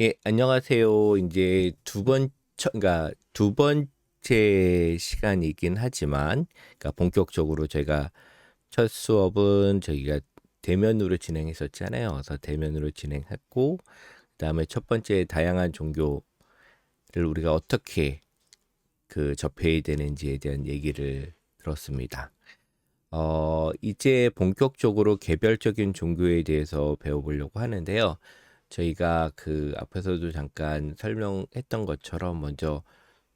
예, 안녕하세요. 이제 그러니까 두 번째 시간이긴 하지만, 그러니까 본격적으로 저희가 첫 수업은 저희가 대면으로 진행했었잖아요. 그래서 대면으로 진행했고, 그다음에 첫 번째 다양한 종교를 우리가 어떻게 접해야 되는지에 대한 얘기를 들었습니다. 이제 본격적으로 개별적인 종교에 대해서 배워보려고 하는데요. 저희가 앞에서도 잠깐 설명했던 것처럼 먼저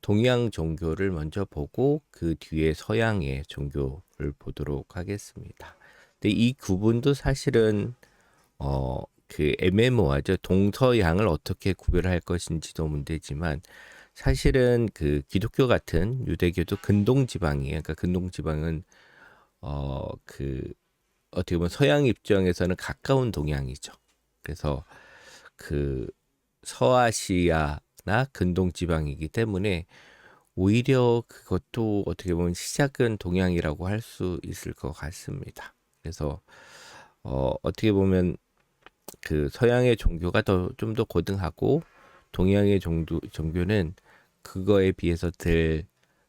동양 종교를 먼저 보고 그 뒤에 서양의 종교를 보도록 하겠습니다. 근데 이 구분도 사실은 애매모호하죠. 동서양을 어떻게 구별할 것인지도 문제지만 사실은 기독교 같은 유대교도 근동 지방이에요. 그러니까 근동 지방은 어떻게 보면 서양 입장에서는 가까운 동양이죠. 그래서 그 서아시아나 근동 지방이기 때문에 오히려 그것도 어떻게 보면 시작은 동양이라고 할 수 있을 것 같습니다. 그래서 어떻게 보면 서양의 종교가 좀 더 고등하고 동양의 종교는 그거에 비해서 덜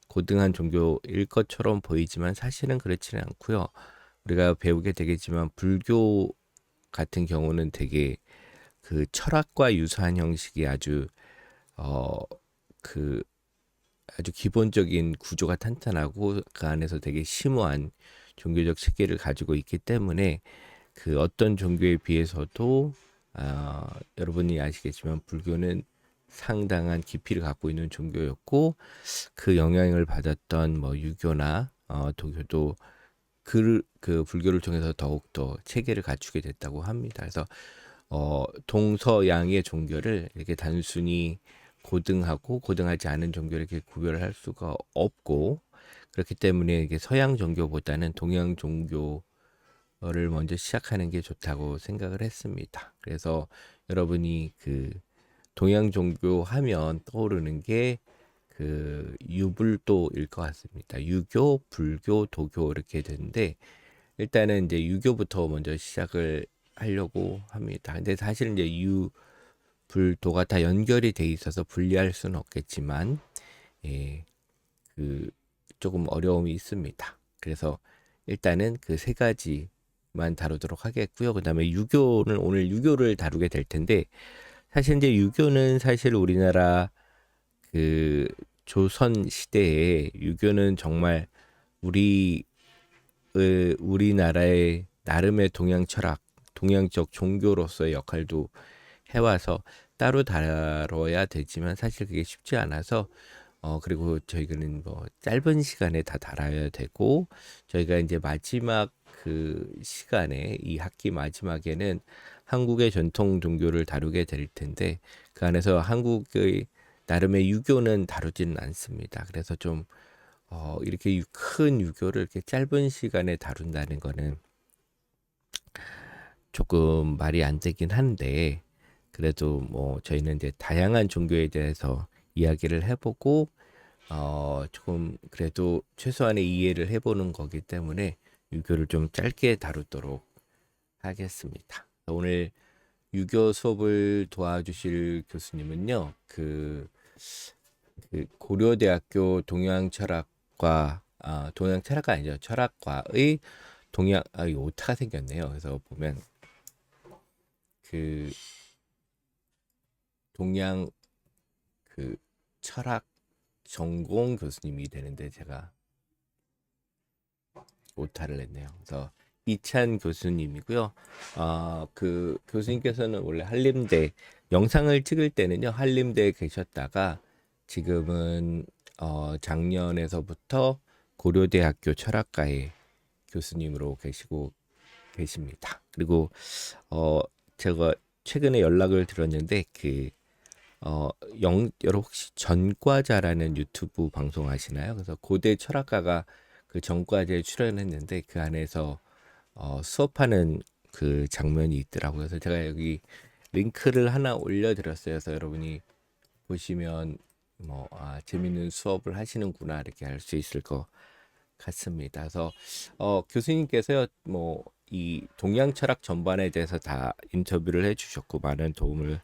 고등한 종교일 것처럼 보이지만 사실은 그렇지는 않고요. 우리가 배우게 되겠지만 불교 같은 경우는 되게 철학과 유사한 형식이 어, 그 아주 기본적인 구조가 탄탄하고 그 안에서 되게 심오한 종교적 체계를 가지고 있기 때문에 어떤 종교에 비해서도 여러분이 아시겠지만 불교는 상당한 깊이를 갖고 있는 종교였고 그 영향을 받았던 뭐 유교나 도교도 그 불교를 통해서 더욱더 체계를 갖추게 됐다고 합니다. 그래서 동서양의 종교를 이렇게 단순히 고등하고 고등하지 않은 종교를 이렇게 구별을 할 수가 없고 그렇기 때문에 이게 서양 종교보다는 동양 종교를 먼저 시작하는 게 좋다고 생각을 했습니다. 그래서 여러분이 동양 종교 하면 떠오르는 게 유불도일 것 같습니다. 유교, 불교, 도교 이렇게 되는데 일단은 이제 유교부터 먼저 시작을 하려고 합니다. 근데 사실 이제 불도가 다 연결이 돼 있어서 분리할 수는 없겠지만 예, 그 조금 어려움이 있습니다. 그래서 일단은 그 세 가지만 다루도록 하겠고요. 그다음에 유교는 오늘 유교를 다루게 될 텐데 사실 이제 유교는 사실 우리나라 그 조선 시대에 유교는 정말 우리 우리나라의 나름의 동양 철학, 동양적 종교로서의 역할도 해와서 따로 다뤄야 되지만 사실 그게 쉽지 않아서 그리고 저희는 뭐 짧은 시간에 다 달아야 되고 저희가 이제 마지막 시간에 이 학기 마지막에는 한국의 전통 종교를 다루게 될 텐데 그 안에서 한국의 나름의 유교는 다루지는 않습니다. 그래서 좀 이렇게 큰 유교를 이렇게 짧은 시간에 다룬다는 거는 조금 말이 안 되긴 한데 그래도 뭐 저희는 이제 다양한 종교에 대해서 이야기를 해보고 조금 그래도 최소한의 이해를 해보는 거기 때문에 유교를 좀 짧게 다루도록 하겠습니다. 오늘 유교 수업을 도와주실 교수님은요, 고려대학교 동양철학과, 동양철학과 아니죠. 철학과의 이거 오타가 생겼네요. 그래서 보면 그 동양 철학 전공 교수님이 되는데 제가 오타를 냈네요. 그래서 이찬 교수님이고요. 교수님께서는 원래 한림대 영상을 찍을 때는요 한림대에 계셨다가 지금은 작년에서부터 고려대학교 철학과의 교수님으로 계십니다. 그리고 어, 제가 최근에 연락을 들었는데 여러분 혹시 전과자라는 유튜브 방송 하시나요? 그래서 고대 철학가가 그 전과제에 출연했는데 그 안에서 수업하는 그 장면이 있더라고요. 그래서 제가 여기 링크를 하나 올려드렸어요. 그래서 여러분이 보시면 재밌는 수업을 하시는구나 이렇게 알 수 있을 것 같습니다. 그래서 교수님께서요 이 동양 철학 전반에 대해서 다 인터뷰를 해주셨고 많은 도움을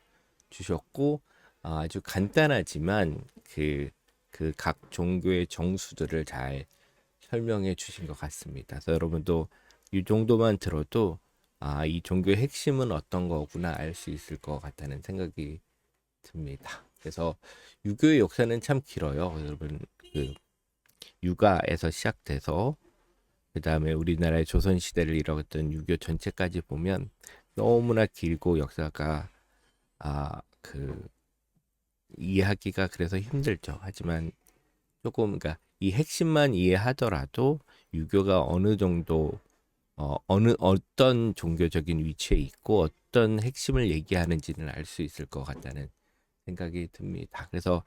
주셨고 아주 간단하지만 그 각 종교의 정수들을 잘 설명해 주신 것 같습니다. 그래서 여러분도 이 정도만 들어도 이 종교의 핵심은 어떤 거구나 알 수 있을 것 같다는 생각이 듭니다. 그래서 유교의 역사는 참 길어요. 여러분 그 유가에서 시작돼서 그 다음에 우리나라의 조선 시대를 이뤘던 유교 전체까지 보면 너무나 길고 역사가 그 이해하기가 그래서 힘들죠. 하지만 조금 그러니까 이 핵심만 이해하더라도 유교가 어느 정도 어떤 종교적인 위치에 있고 어떤 핵심을 얘기하는지는 알 수 있을 것 같다는 생각이 듭니다. 그래서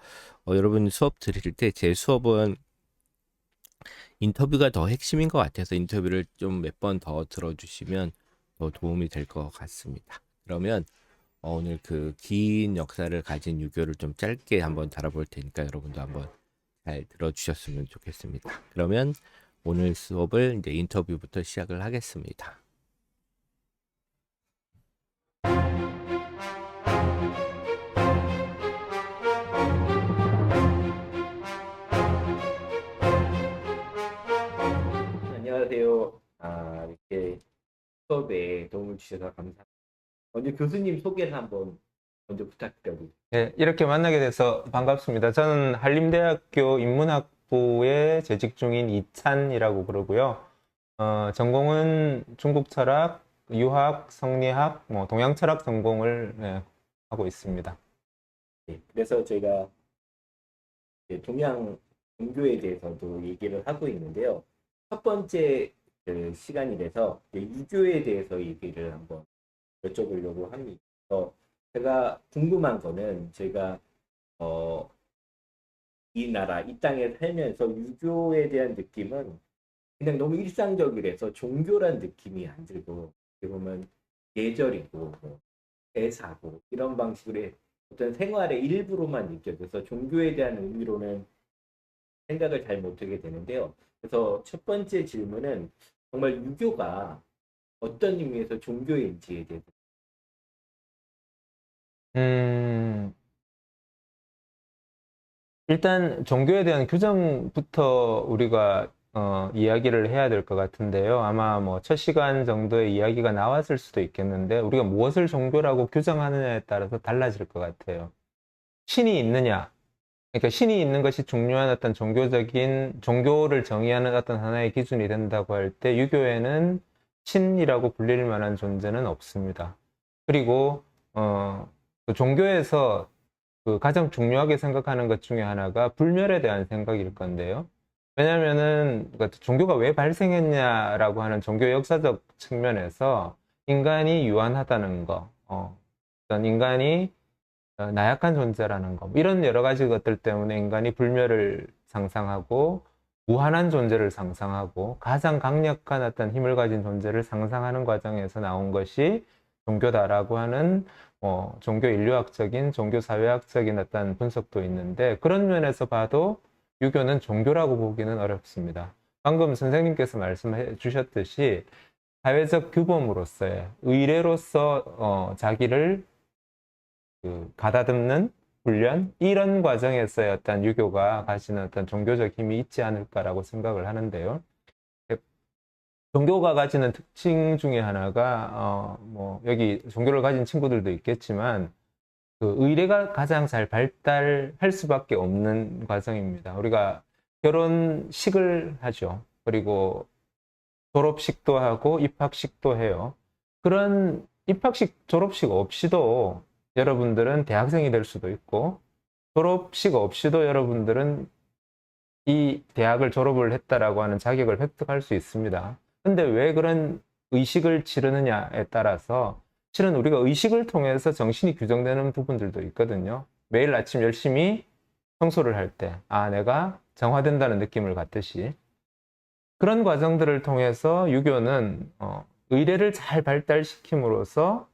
여러분 수업 들으실 때 제 수업은 인터뷰가 더 핵심인 것 같아서 인터뷰를 좀 몇 번 더 들어주시면 더 도움이 될 것 같습니다. 그러면 오늘 그 긴 역사를 가진 유교를 좀 짧게 한번 다뤄볼 테니까 여러분도 한번 잘 들어주셨으면 좋겠습니다. 그러면 오늘 수업을 이제 인터뷰부터 시작을 하겠습니다. 안녕하세요. 이렇게 수업에 도움을 주셔서 감사합니다. 먼저 교수님 소개를 한번 먼저 부탁드려요. 네, 이렇게 만나게 돼서 반갑습니다. 저는 한림대학교 인문학부에 재직 중인 이찬이라고 그러고요. 전공은 중국 철학, 유학, 성리학, 동양 철학 전공을 하고 있습니다. 네, 그래서 저희가 동양 종교에 대해서도 얘기를 하고 있는데요. 첫 번째 그 시간이 돼서 유교에 대해서 얘기를 한번 여쭤보려고 합니다. 제가 궁금한 거는 제가 이 나라, 이 땅에 살면서 유교에 대한 느낌은 그냥 너무 일상적이라서 종교란 느낌이 안 들고 어떻게 보면 예절이고 뭐 대사고 이런 방식으로 어떤 생활의 일부로만 느껴져서 종교에 대한 의미로는 생각을 잘 못하게 되는데요. 그래서 첫 번째 질문은 정말 유교가 어떤 의미에서 종교인지에 대해서. 음, 일단 종교에 대한 규정부터 우리가 이야기를 해야 될 것 같은데요. 아마 뭐 첫 시간 정도의 이야기가 나왔을 수도 있겠는데 우리가 무엇을 종교라고 규정하느냐에 따라서 달라질 것 같아요. 신이 있느냐? 그러니까 신이 있는 것이 중요한 어떤 종교를 정의하는 어떤 하나의 기준이 된다고 할 때 유교에는 신이라고 불릴 만한 존재는 없습니다. 그리고 그 종교에서 그 가장 중요하게 생각하는 것 중에 하나가 불멸에 대한 생각일 건데요. 왜냐면은 종교가 왜 발생했냐라고 하는 종교 역사적 측면에서 인간이 유한하다는 거, 어떤 인간이 나약한 존재라는 거, 이런 여러 가지 것들 때문에 인간이 불멸을 상상하고 무한한 존재를 상상하고 가장 강력한 어떤 힘을 가진 존재를 상상하는 과정에서 나온 것이 종교다라고 하는 종교 인류학적인, 종교 사회학적인 어떤 분석도 있는데 그런 면에서 봐도 유교는 종교라고 보기는 어렵습니다. 방금 선생님께서 말씀해 주셨듯이 사회적 규범으로서의 의례로서 자기를 가다듬는 훈련 이런 과정에서의 어떤 유교가 가지는 어떤 종교적 힘이 있지 않을까라고 생각을 하는데요. 종교가 가지는 특징 중에 하나가 뭐 여기 종교를 가진 친구들도 있겠지만 그 의례가 가장 잘 발달할 수밖에 없는 과정입니다. 우리가 결혼식을 하죠. 그리고 졸업식도 하고 입학식도 해요. 그런 입학식, 졸업식 없이도 여러분들은 대학생이 될 수도 있고 졸업식 없이도 여러분들은 이 대학을 졸업을 했다라고 하는 자격을 획득할 수 있습니다. 근데 왜 그런 의식을 치르느냐에 따라서 실은 우리가 의식을 통해서 정신이 규정되는 부분들도 있거든요. 매일 아침 열심히 청소를 할 때, 내가 정화된다는 느낌을 갖듯이 그런 과정들을 통해서 유교는 의례를 잘 발달시킴으로써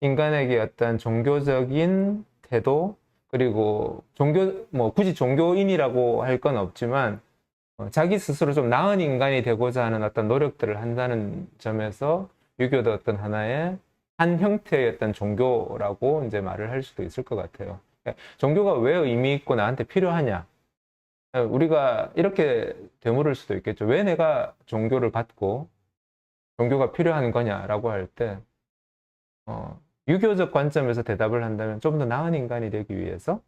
인간에게 어떤 종교적인 태도 그리고 굳이 종교인이라고 할 건 없지만 자기 스스로 좀 나은 인간이 되고자 하는 어떤 노력들을 한다는 점에서 유교도 어떤 하나의 한 형태의 어떤 종교라고 이제 말을 할 수도 있을 것 같아요. 종교가 왜 의미 있고 나한테 필요하냐? 우리가 이렇게 되물을 수도 있겠죠. 왜 내가 종교를 받고 종교가 필요한 거냐라고 할 때, 유교적 관점에서 대답을 한다면 좀 더 나은 인간이 되기 위해서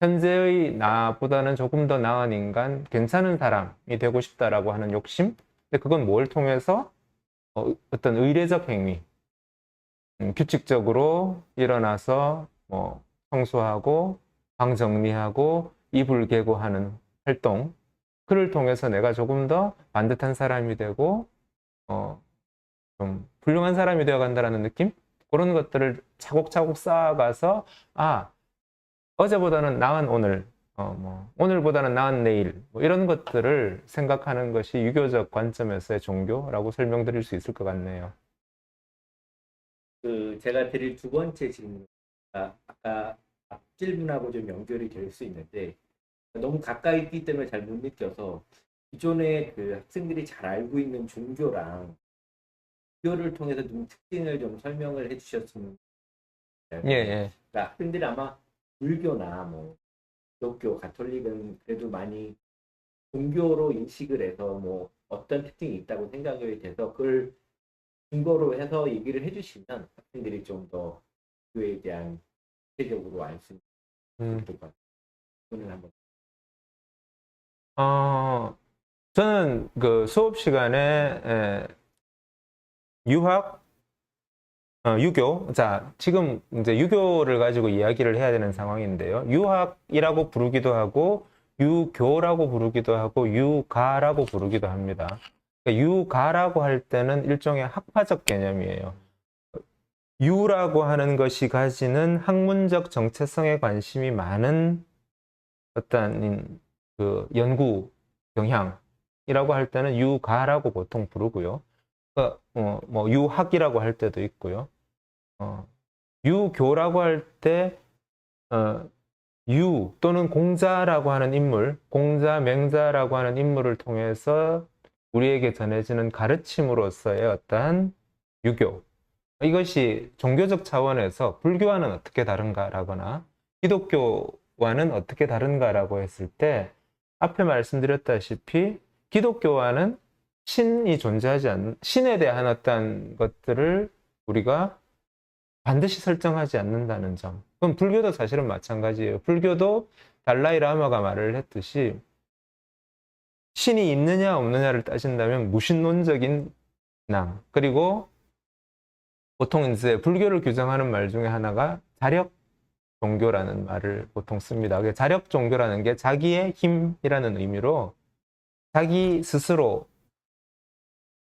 현재의 나보다는 조금 더 나은 인간, 괜찮은 사람이 되고 싶다라고 하는 욕심? 근데 그건 뭘 통해서? 어떤 의례적 행위, 규칙적으로 일어나서 뭐 청소하고 방 정리하고 이불 개고 하는 활동, 그를 통해서 내가 조금 더 반듯한 사람이 되고 어, 좀 훌륭한 사람이 되어 간다라는 느낌? 그런 것들을 차곡차곡 쌓아가서 아, 어제보다는 나은 오늘, 뭐 오늘보다는 나은 내일, 뭐 이런 것들을 생각하는 것이 유교적 관점에서의 종교라고 설명드릴 수 있을 것 같네요. 그 제가 드릴 두 번째 질문, 아까 앞 질문하고 좀 연결이 될 수 있는데 너무 가까이 있기 때문에 잘 못 느껴서 기존에 그 학생들이 잘 알고 있는 종교랑 종교를 통해서 좀 특징을 좀 설명을 해주셨으면 예, 좋겠어요. 예. 그러니까 학생들이 아마 불교나 뭐 기독교, 가톨릭은 그래도 많이 종교로 인식을 해서 뭐 어떤 특징이 있다고 생각이 돼서 그걸 근거로 해서 얘기를 해주시면 학생들이 좀 더 교에 대한 구체적으로 알 수 있을 음, 것 같아요. 오늘 한번. 어, 저는 그 수업 시간에 유학, 유교, 자, 지금 이제 유교를 가지고 이야기를 해야 되는 상황인데요. 유학이라고 부르기도 하고, 유교라고 부르기도 하고, 유가라고 부르기도 합니다. 그러니까 유가라고 할 때는 일종의 학파적 개념이에요. 유라고 하는 것이 가지는 학문적 정체성에 관심이 많은 어떤 그 연구 경향이라고 할 때는 유가라고 보통 부르고요. 뭐 유학이라고 할 때도 있고요. 어, 유교라고 할 때, 유 또는 공자라고 하는 인물, 공자, 맹자라고 하는 인물을 통해서 우리에게 전해지는 가르침으로서의 어떠한 유교. 이것이 종교적 차원에서 불교와는 어떻게 다른가라거나 기독교와는 어떻게 다른가라고 했을 때 앞에 말씀드렸다시피 기독교와는 신이 존재하지 않는, 신에 대한 어떤 것들을 우리가 반드시 설정하지 않는다는 점. 그럼 불교도 사실은 마찬가지예요. 불교도 달라이 라마가 말을 했듯이 신이 있느냐 없느냐를 따진다면 무신론적인 낭. 그리고 보통 이제 불교를 규정하는 말 중에 하나가 자력 종교라는 말을 보통 씁니다. 자력 종교라는 게 자기의 힘이라는 의미로 자기 스스로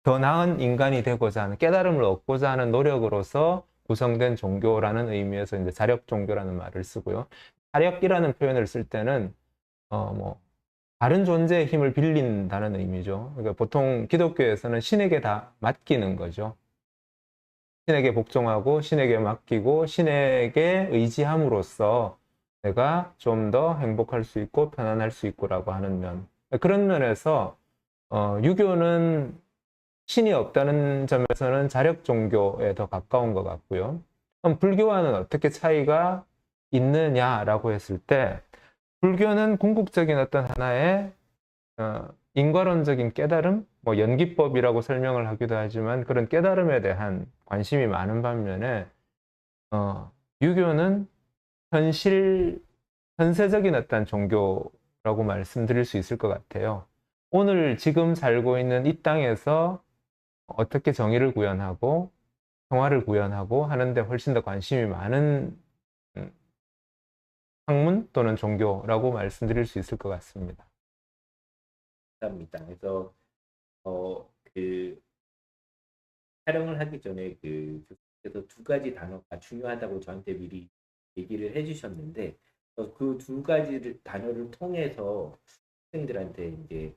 더 나은 인간이 되고자 하는 깨달음을 얻고자 하는 노력으로서 구성된 종교라는 의미에서 이제 자력 종교라는 말을 쓰고요. 자력이라는 표현을 쓸 때는 뭐 다른 존재의 힘을 빌린다는 의미죠. 그러니까 보통 기독교에서는 신에게 다 맡기는 거죠. 신에게 복종하고 신에게 맡기고 신에게 의지함으로써 내가 좀 더 행복할 수 있고 편안할 수 있고라고 하는 면. 그런 면에서 유교는 신이 없다는 점에서는 자력 종교에 더 가까운 것 같고요. 그럼 불교와는 어떻게 차이가 있느냐라고 했을 때 불교는 궁극적인 어떤 하나의 인과론적인 깨달음, 뭐 연기법이라고 설명을 하기도 하지만 그런 깨달음에 대한 관심이 많은 반면에 유교는 현실, 현세적인 어떤 종교라고 말씀드릴 수 있을 것 같아요. 오늘 지금 살고 있는 이 땅에서 어떻게 정의를 구현하고 평화를 구현하고 하는데 훨씬 더 관심이 많은 음, 학문 또는 종교라고 말씀드릴 수 있을 것 같습니다. 감사합니다. 그래서 그 촬영을 하기 전에 그 교수님께서 두 가지 단어가 중요하다고 저한테 미리 얘기를 해주셨는데 그 두 가지 단어를 통해서 학생들한테 이제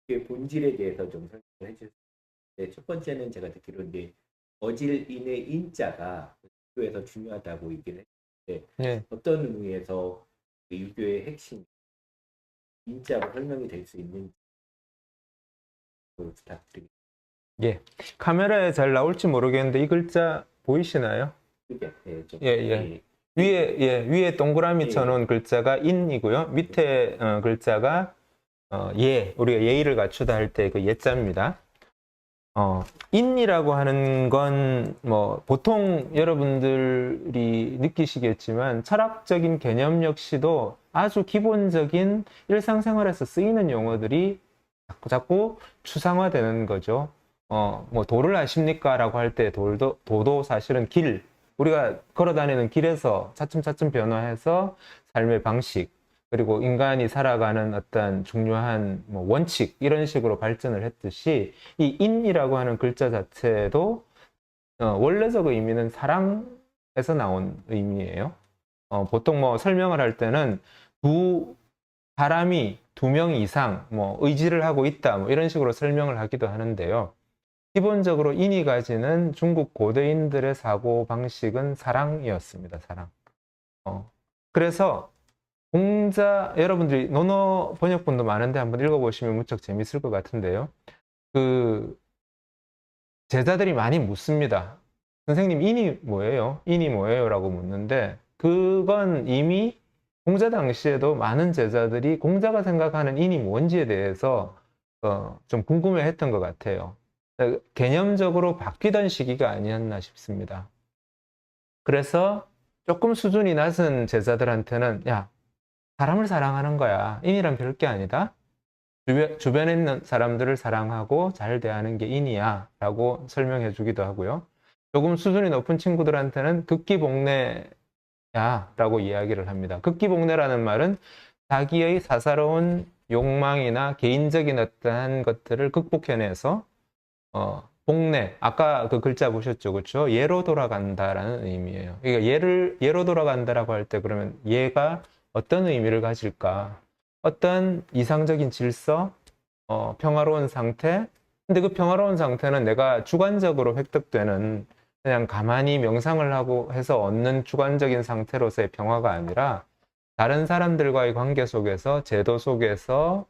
그 본질에 대해서 좀 설명을 해주셨는데 첫 번째는 제가 듣기로 이제 어질인의 인자가 유교에서 중요하다고 얘기를 했는데 예. 어떤 의미에서 그 유교의 핵심 인자로 설명이 될 수 있는지 부탁드립니다. 예. 카메라에 잘 나올지 모르겠는데 이 글자 보이시나요? 그게 예, 좀, 예, 예. 위에 동그라미 쳐놓은 글자가 인이고요. 밑에 글자가 예, 우리가 예의를 갖추다 할 때 그 예자입니다. 인이라고 하는 건 뭐 보통 여러분들이 느끼시겠지만 철학적인 개념 역시도 아주 기본적인 일상생활에서 쓰이는 용어들이 자꾸 추상화되는 거죠. 뭐 도를 아십니까? 라고 할 때 도도 사실은 길, 우리가 걸어 다니는 길에서 차츰차츰 변화해서 삶의 방식, 그리고 인간이 살아가는 어떤 중요한 뭐 원칙, 이런 식으로 발전을 했듯이 이 인이라고 하는 글자 자체도 원래적 의미는 사랑에서 나온 의미예요. 보통 뭐 설명을 할 때는 사람이 2명 이상 뭐 의지를 하고 있다, 뭐 이런 식으로 설명을 하기도 하는데요. 기본적으로 인이 가지는 중국 고대인들의 사고 방식은 사랑이었습니다. 사랑. 그래서 여러분들이 논어 번역본도 많은데 한번 읽어보시면 무척 재밌을 것 같은데요. 그 제자들이 많이 묻습니다. 선생님, 인이 뭐예요? 인이 뭐예요? 라고 묻는데 그건 이미 공자 당시에도 많은 제자들이 공자가 생각하는 인이 뭔지에 대해서 좀 궁금해했던 것 같아요. 개념적으로 바뀌던 시기가 아니었나 싶습니다. 그래서 조금 수준이 낮은 제자들한테는 야, 사람을 사랑하는 거야. 인이란 별게 아니다. 주변에 있는 사람들을 사랑하고 잘 대하는 게 인이야 라고 설명해 주기도 하고요. 조금 수준이 높은 친구들한테는 극기복례야 라고 이야기를 합니다. 극기복례라는 말은 자기의 사사로운 욕망이나 개인적인 어떠한 것들을 극복해내서 복례, 아까 그 글자 보셨죠? 그렇죠? 예로 돌아간다라는 의미예요. 그러니까 예로 돌아간다라고 할 때 그러면 예가 어떤 의미를 가질까? 어떤 이상적인 질서, 평화로운 상태. 근데 그 평화로운 상태는 내가 주관적으로 획득되는 그냥 가만히 명상을 하고 해서 얻는 주관적인 상태로서의 평화가 아니라 다른 사람들과의 관계 속에서, 제도 속에서,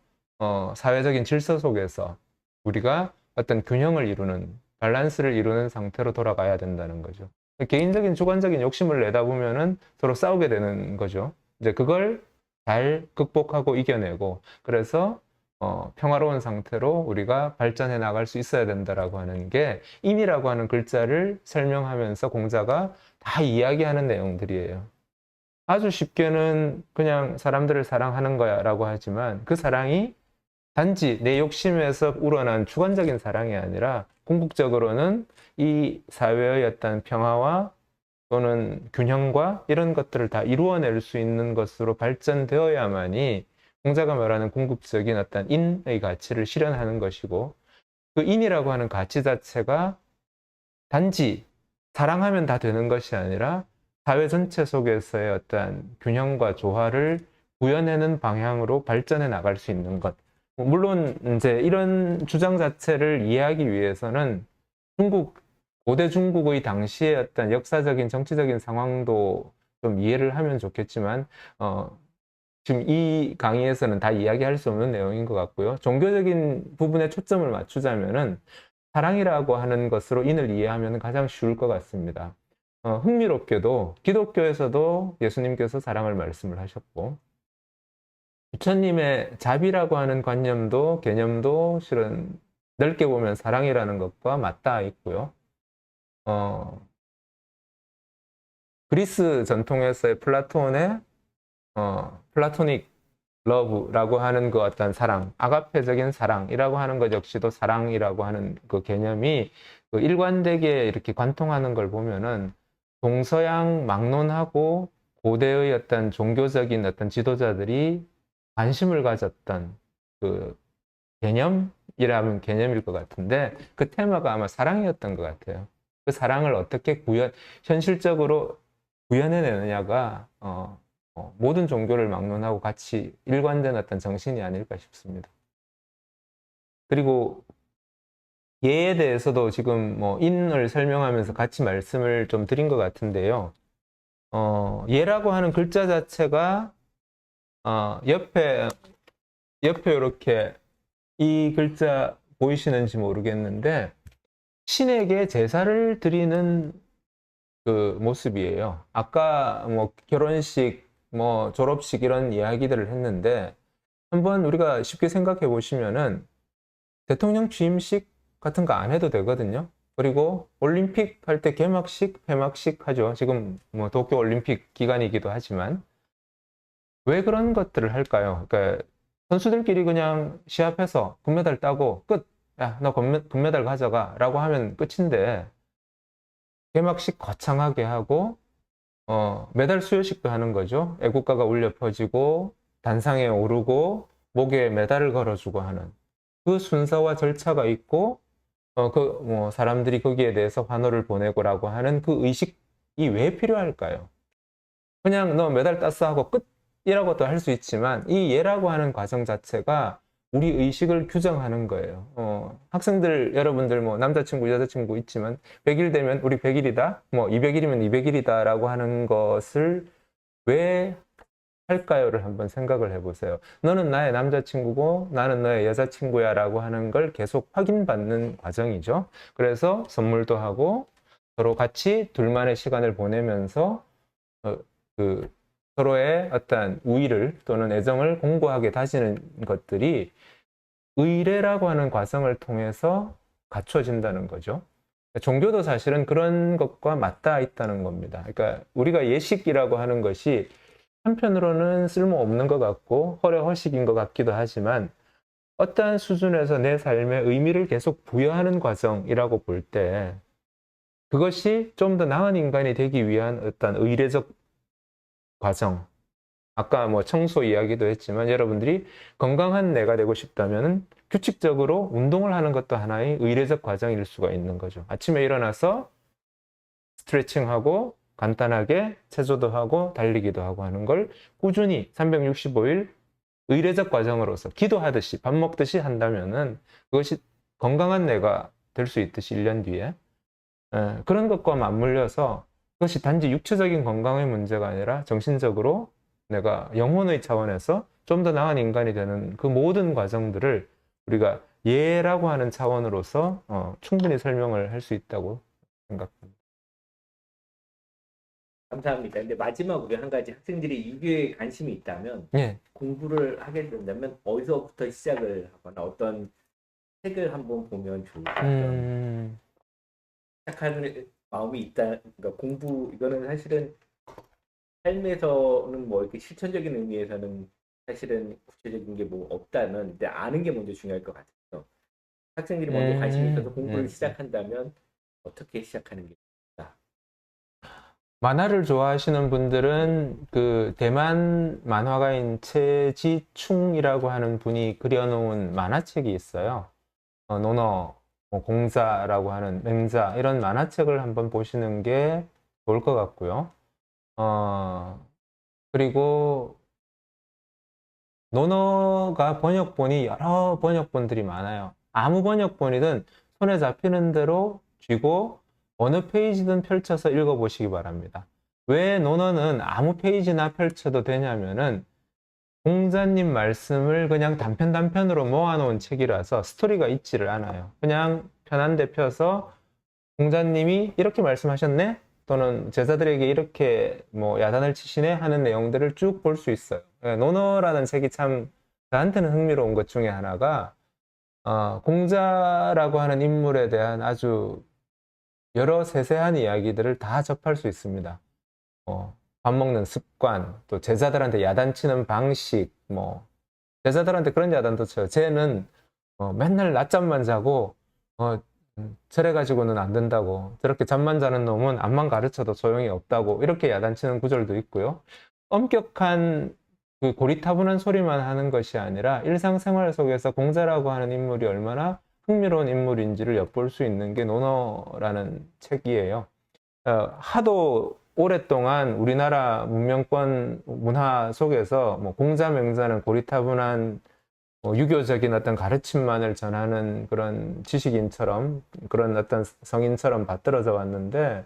사회적인 질서 속에서 우리가 어떤 균형을 이루는, 밸런스를 이루는 상태로 돌아가야 된다는 거죠. 개인적인 주관적인 욕심을 내다 보면은 서로 싸우게 되는 거죠. 이제 그걸 잘 극복하고 이겨내고, 그래서 평화로운 상태로 우리가 발전해 나갈 수 있어야 된다라고 하는 게 인이라고 하는 글자를 설명하면서 공자가 다 이야기하는 내용들이에요. 아주 쉽게는 그냥 사람들을 사랑하는 거야 라고 하지만 그 사랑이 단지 내 욕심에서 우러난 주관적인 사랑이 아니라 궁극적으로는 이 사회의 어떤 평화와 또는 균형과 이런 것들을 다 이루어낼 수 있는 것으로 발전되어야만이 공자가 말하는 궁극적인 어떤 인의 가치를 실현하는 것이고, 그 인이라고 하는 가치 자체가 단지 사랑하면 다 되는 것이 아니라 사회 전체 속에서의 어떤 균형과 조화를 구현하는 방향으로 발전해 나갈 수 있는 것. 물론 이제 이런 주장 자체를 이해하기 위해서는 고대 중국의 당시의 어떤 역사적인 정치적인 상황도 좀 이해를 하면 좋겠지만, 지금 이 강의에서는 다 이야기할 수 없는 내용인 것 같고요. 종교적인 부분에 초점을 맞추자면은 사랑이라고 하는 것으로 인을 이해하면 가장 쉬울 것 같습니다. 흥미롭게도 기독교에서도 예수님께서 사랑을 말씀을 하셨고, 부처님의 자비라고 하는 개념도 실은 넓게 보면 사랑이라는 것과 맞닿아 있고요. 그리스 전통에서의 플라톤의 플라토닉 러브라고 하는 그 어떤 사랑, 아가페적인 사랑이라고 하는 것 역시도 사랑이라고 하는 그 개념이 그 일관되게 이렇게 관통하는 걸 보면은 동서양 막론하고 고대의 어떤 종교적인 어떤 지도자들이 관심을 가졌던 그 개념이라면 개념일 것 같은데 그 테마가 아마 사랑이었던 것 같아요. 그 사랑을 어떻게 현실적으로 구현해내느냐가 모든 종교를 막론하고 같이 일관된 어떤 정신이 아닐까 싶습니다. 그리고 예에 대해서도 지금 뭐 인을 설명하면서 같이 말씀을 좀 드린 것 같은데요. 예라고 하는 글자 자체가 옆에 이렇게 이 글자 보이시는지 모르겠는데 신에게 제사를 드리는 그 모습이에요. 아까 뭐 결혼식, 뭐 졸업식 이런 이야기들을 했는데 한번 우리가 쉽게 생각해 보시면은 대통령 취임식 같은 거 안 해도 되거든요. 그리고 올림픽 할 때 개막식, 폐막식 하죠. 지금 뭐 도쿄 올림픽 기간이기도 하지만 왜 그런 것들을 할까요? 그러니까 선수들끼리 그냥 시합해서 금메달 따고 끝. 야, 너 금메달 가져가라고 하면 끝인데 개막식 거창하게 하고 메달 수여식도 하는 거죠. 애국가가 울려 퍼지고 단상에 오르고 목에 메달을 걸어주고 하는 그 순서와 절차가 있고 뭐 사람들이 거기에 대해서 환호를 보내고라고 하는 그 의식이 왜 필요할까요? 그냥 너 메달 땄어 하고 끝이라고도 할 수 있지만 이 예라고 하는 과정 자체가 우리 의식을 규정하는 거예요. 학생들 여러분들 뭐 남자친구 여자친구 있지만 100일 되면 우리 100일이다 뭐 200일이면 200일이다 라고 하는 것을 왜 할까요를 한번 생각을 해보세요. 너는 나의 남자친구고 나는 너의 여자친구야 라고 하는 걸 계속 확인받는 과정이죠. 그래서 선물도 하고 서로 같이 둘만의 시간을 보내면서 그 서로의 어떤 우위를 또는 애정을 공고하게 다지는 것들이 의례라고 하는 과정을 통해서 갖춰진다는 거죠. 종교도 사실은 그런 것과 맞닿아 있다는 겁니다. 그러니까 우리가 예식이라고 하는 것이 한편으로는 쓸모없는 것 같고 허례허식인 것 같기도 하지만 어떠한 수준에서 내 삶에 의미를 계속 부여하는 과정이라고 볼 때 그것이 좀 더 나은 인간이 되기 위한 어떤 의례적 과정. 아까 뭐 청소 이야기도 했지만 여러분들이 건강한 내가 되고 싶다면 규칙적으로 운동을 하는 것도 하나의 의례적 과정일 수가 있는 거죠. 아침에 일어나서 스트레칭하고 간단하게 체조도 하고 달리기도 하고 하는 걸 꾸준히 365일 의례적 과정으로서 기도하듯이 밥 먹듯이 한다면은 그것이 건강한 내가 될 수 있듯이 1년 뒤에 그런 것과 맞물려서 그것이 단지 육체적인 건강의 문제가 아니라 정신적으로 내가 영혼의 차원에서 좀 더 나은 인간이 되는 그 모든 과정들을 우리가 예라고 하는 차원으로서 충분히 설명을 할 수 있다고 생각합니다. 감사합니다. 근데 마지막으로 한 가지 학생들이 유교에 관심이 있다면 예. 공부를 하게 된다면 어디서부터 시작을 하거나 어떤 책을 한번 보면 좋을까? 시작하는 마음이 있다. 그러니까 공부 이거는 사실은 삶에서는 뭐 이렇게 실천적인 의미에서는 사실은 구체적인 게 뭐 없다면 근데 아는 게 먼저 중요할 것 같아요. 학생들이 먼저 관심이 있어서 공부를 시작한다면 어떻게 시작하는 게 좋을까? 만화를 좋아하시는 분들은 그 대만 만화가인 최지충이라고 하는 분이 그려놓은 만화책이 있어요. 논어, 뭐 공자라고 하는 맹자 이런 만화책을 한번 보시는 게 좋을 것 같고요. 그리고 논어가 번역본이 여러 번역본들이 많아요. 아무 번역본이든 손에 잡히는 대로 쥐고 어느 페이지든 펼쳐서 읽어보시기 바랍니다. 왜 논어는 아무 페이지나 펼쳐도 되냐면은 공자님 말씀을 그냥 단편단편으로 모아놓은 책이라서 스토리가 있지를 않아요. 그냥 편한 데 펴서 공자님이 이렇게 말씀하셨네? 또는 제자들에게 이렇게 뭐 야단을 치시네? 하는 내용들을 쭉 볼 수 있어요. 논어라는 책이 참 저한테는 흥미로운 것 중에 하나가 공자라고 하는 인물에 대한 아주 여러 세세한 이야기들을 다 접할 수 있습니다. 밥 먹는 습관, 또 제자들한테 야단치는 방식, 뭐 제자들한테 그런 야단도 쳐요. 쟤는 맨날 낮잠만 자고 저래 가지고는 안 된다고. 저렇게 잠만 자는 놈은 암만 가르쳐도 소용이 없다고. 이렇게 야단치는 구절도 있고요. 엄격한 그 고리타분한 소리만 하는 것이 아니라 일상생활 속에서 공자라고 하는 인물이 얼마나 흥미로운 인물인지를 엿볼 수 있는 게 논어라는 책이에요. 하도 오랫동안 우리나라 문명권 문화 속에서 뭐 공자 맹자는 고리타분한 유교적인 어떤 가르침만을 전하는 그런 지식인처럼 그런 어떤 성인처럼 받들어져 왔는데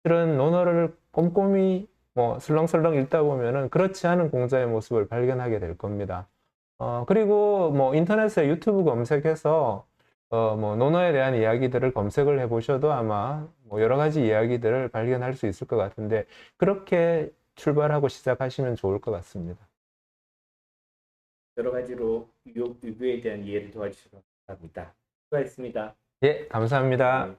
실은 논어를 꼼꼼히 뭐 슬렁슬렁 읽다 보면은 그렇지 않은 공자의 모습을 발견하게 될 겁니다. 그리고 뭐 인터넷에 유튜브 검색해서 뭐 논어에 대한 이야기들을 검색을 해보셔도 아마 뭐 여러 가지 이야기들을 발견할 수 있을 것 같은데 그렇게 출발하고 시작하시면 좋을 것 같습니다. 여러 가지로 유교에 대한 이해를 도와주셔서 감사합니다. 수고하셨습니다. 예, 감사합니다. 네.